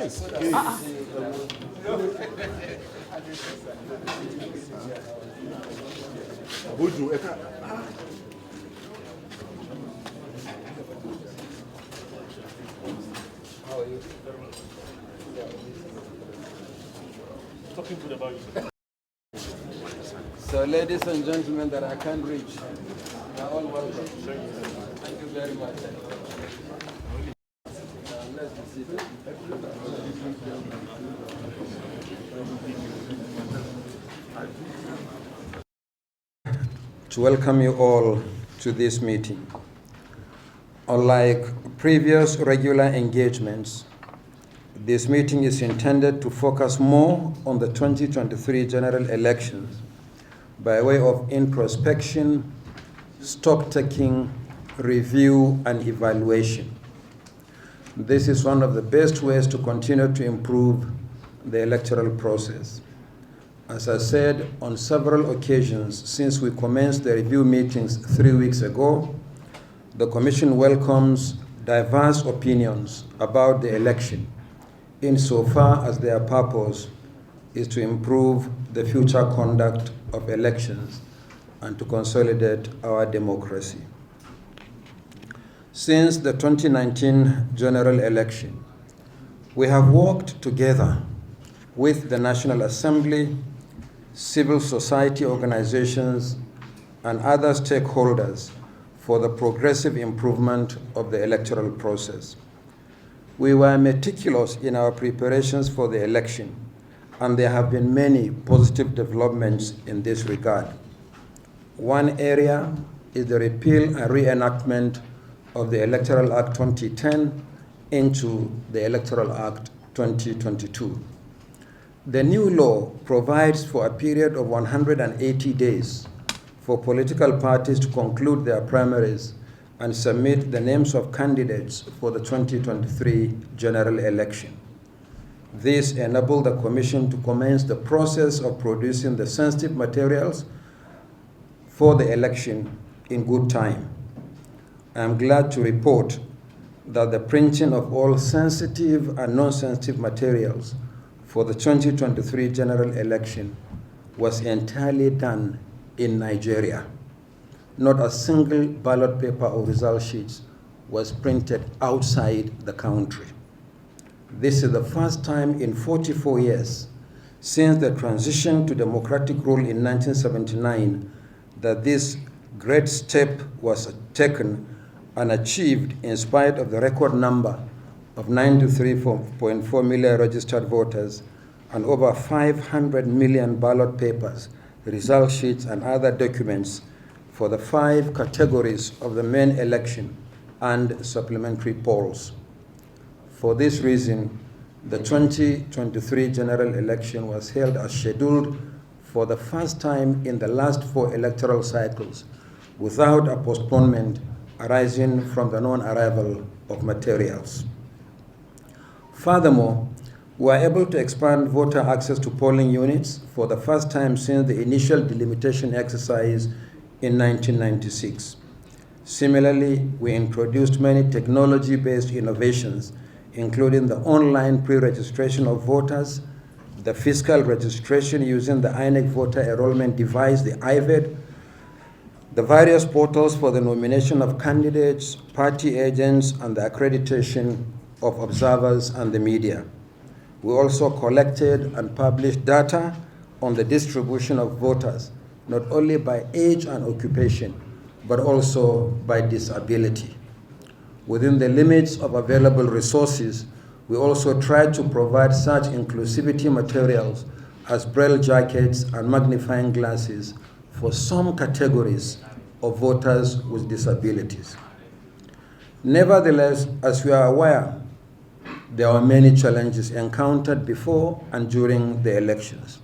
Yes. How are you? Talking good about you. So, ladies and gentlemen that I can't reach, you are all welcome. Thank you very much. Let's be seated. To welcome you all to this meeting. Unlike previous regular engagements, this meeting is intended to focus more on the 2023 general elections by way of introspection, stock-taking, review, and evaluation. This is one of the best ways to continue to improve the electoral process. As I said on several occasions since we commenced the review meetings 3 weeks ago, the Commission welcomes diverse opinions about the election insofar as their purpose is to improve the future conduct of elections and to consolidate our democracy. Since the 2019 general election, we have worked together with the National Assembly, civil society organizations, and other stakeholders for the progressive improvement of the electoral process. We were meticulous in our preparations for the election, and there have been many positive developments in this regard. One area is the repeal and reenactment of the Electoral Act 2010 into the Electoral Act 2022. The new law provides for a period of 180 days for political parties to conclude their primaries and submit the names of candidates for the 2023 general election. This enabled the Commission to commence the process of producing the sensitive materials for the election in good time. I am glad to report that the printing of all sensitive and non-sensitive materials for the 2023 general election was entirely done in Nigeria. Not a single ballot paper or result sheet was printed outside the country. This is the first time in 44 years since the transition to democratic rule in 1979 that this great step was taken and achieved in spite of the record number of 93.4 million registered voters and over 500 million ballot papers, result sheets, and other documents for the 5 categories of the main election and supplementary polls. For this reason, the 2023 general election was held as scheduled for the first time in the last 4 electoral cycles without a postponement arising from the non-arrival of materials. Furthermore, we were able to expand voter access to polling units for the first time since the initial delimitation exercise in 1996. Similarly, we introduced many technology-based innovations, including the online pre-registration of voters, the fiscal registration using the INEC voter enrollment device, the IVED, the various portals for the nomination of candidates, party agents, and the accreditation of observers and the media. We also collected and published data on the distribution of voters, not only by age and occupation, but also by disability. Within the limits of available resources, we also tried to provide such inclusivity materials as braille jackets and magnifying glasses for some categories of voters with disabilities. Nevertheless, as we are aware, there were many challenges encountered before and during the elections.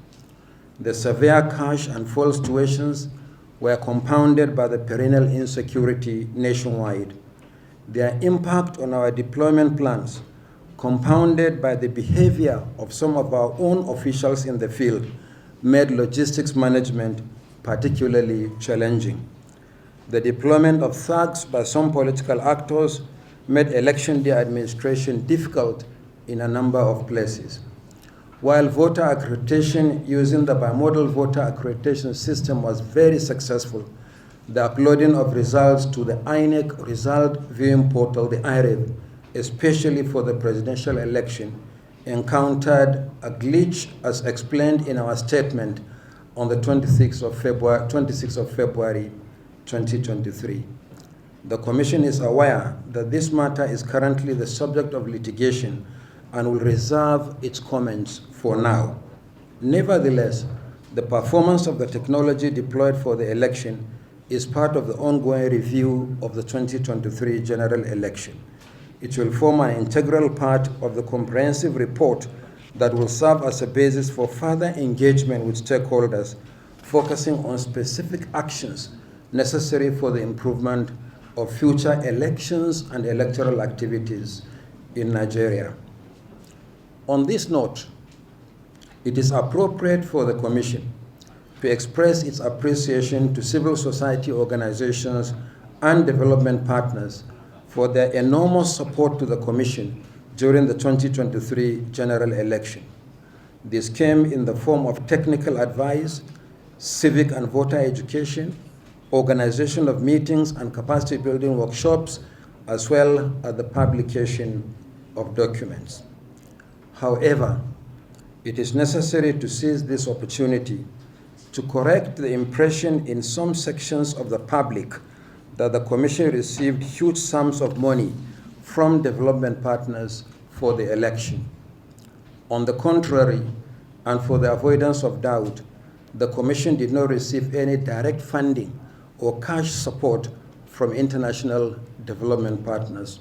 The severe cash and fuel situations were compounded by the perennial insecurity nationwide. Their impact on our deployment plans, compounded by the behavior of some of our own officials in the field, made logistics management particularly challenging. The deployment of thugs by some political actors made election day administration difficult in a number of places. While voter accreditation using the bimodal voter accreditation system was very successful, the uploading of results to the INEC result viewing portal, the IREV, especially for the presidential election, encountered a glitch as explained in our statement on the 26th of February 2023. The Commission is aware that this matter is currently the subject of litigation and will reserve its comments for now. Nevertheless, the performance of the technology deployed for the election is part of the ongoing review of the 2023 general election. It will form an integral part of the comprehensive report that will serve as a basis for further engagement with stakeholders, focusing on specific actions necessary for the improvement of future elections and electoral activities in Nigeria. On this note, it is appropriate for the Commission to express its appreciation to civil society organizations and development partners for their enormous support to the Commission during the 2023 general election. This came in the form of technical advice, civic and voter education, organization of meetings and capacity building workshops, as well as the publication of documents. However, it is necessary to seize this opportunity to correct the impression in some sections of the public that the Commission received huge sums of money from development partners for the election. On the contrary, and for the avoidance of doubt, the Commission did not receive any direct funding or cash support from international development partners.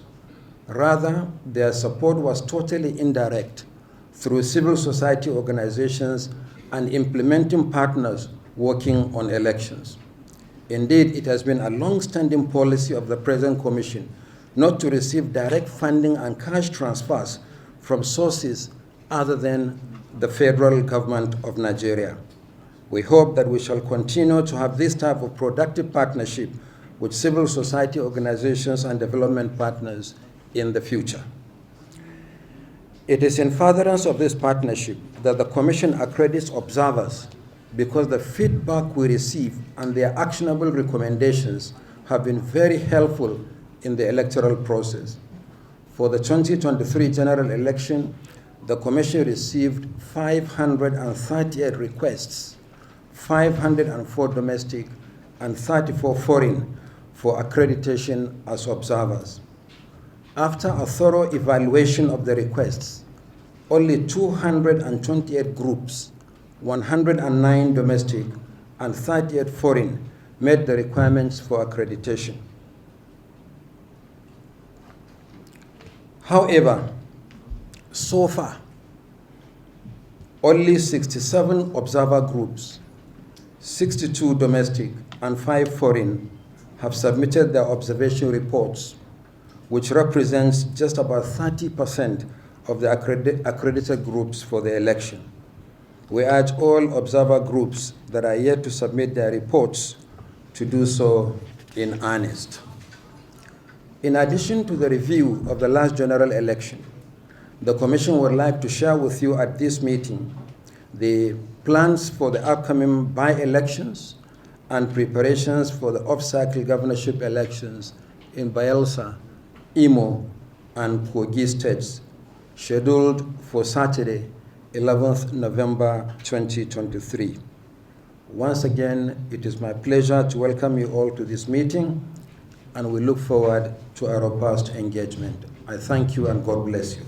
Rather, their support was totally indirect through civil society organizations and implementing partners working on elections. Indeed, it has been a long-standing policy of the present Commission not to receive direct funding and cash transfers from sources other than the federal government of Nigeria. We hope that we shall continue to have this type of productive partnership with civil society organizations and development partners in the future. It is in furtherance of this partnership that the Commission accredits observers because the feedback we receive and their actionable recommendations have been very helpful in the electoral process. For the 2023 general election, the Commission received 538 requests, 504 domestic and 34 foreign, for accreditation as observers. After a thorough evaluation of the requests, only 228 groups, 109 domestic and 38 foreign, met the requirements for accreditation. However, so far, only 67 observer groups, 62 domestic and 5 foreign, have submitted their observation reports, which represents just about 30% of the accredited groups for the election. We urge all observer groups that are yet to submit their reports to do so in earnest. In addition to the review of the last general election, the Commission would like to share with you at this meeting the plans for the upcoming by-elections and preparations for the off-cycle governorship elections in Bayelsa, Imo, and Kogi states, scheduled for Saturday, 11th November 2023. Once again, it is my pleasure to welcome you all to this meeting, and we look forward to a robust engagement. I thank you and God bless you.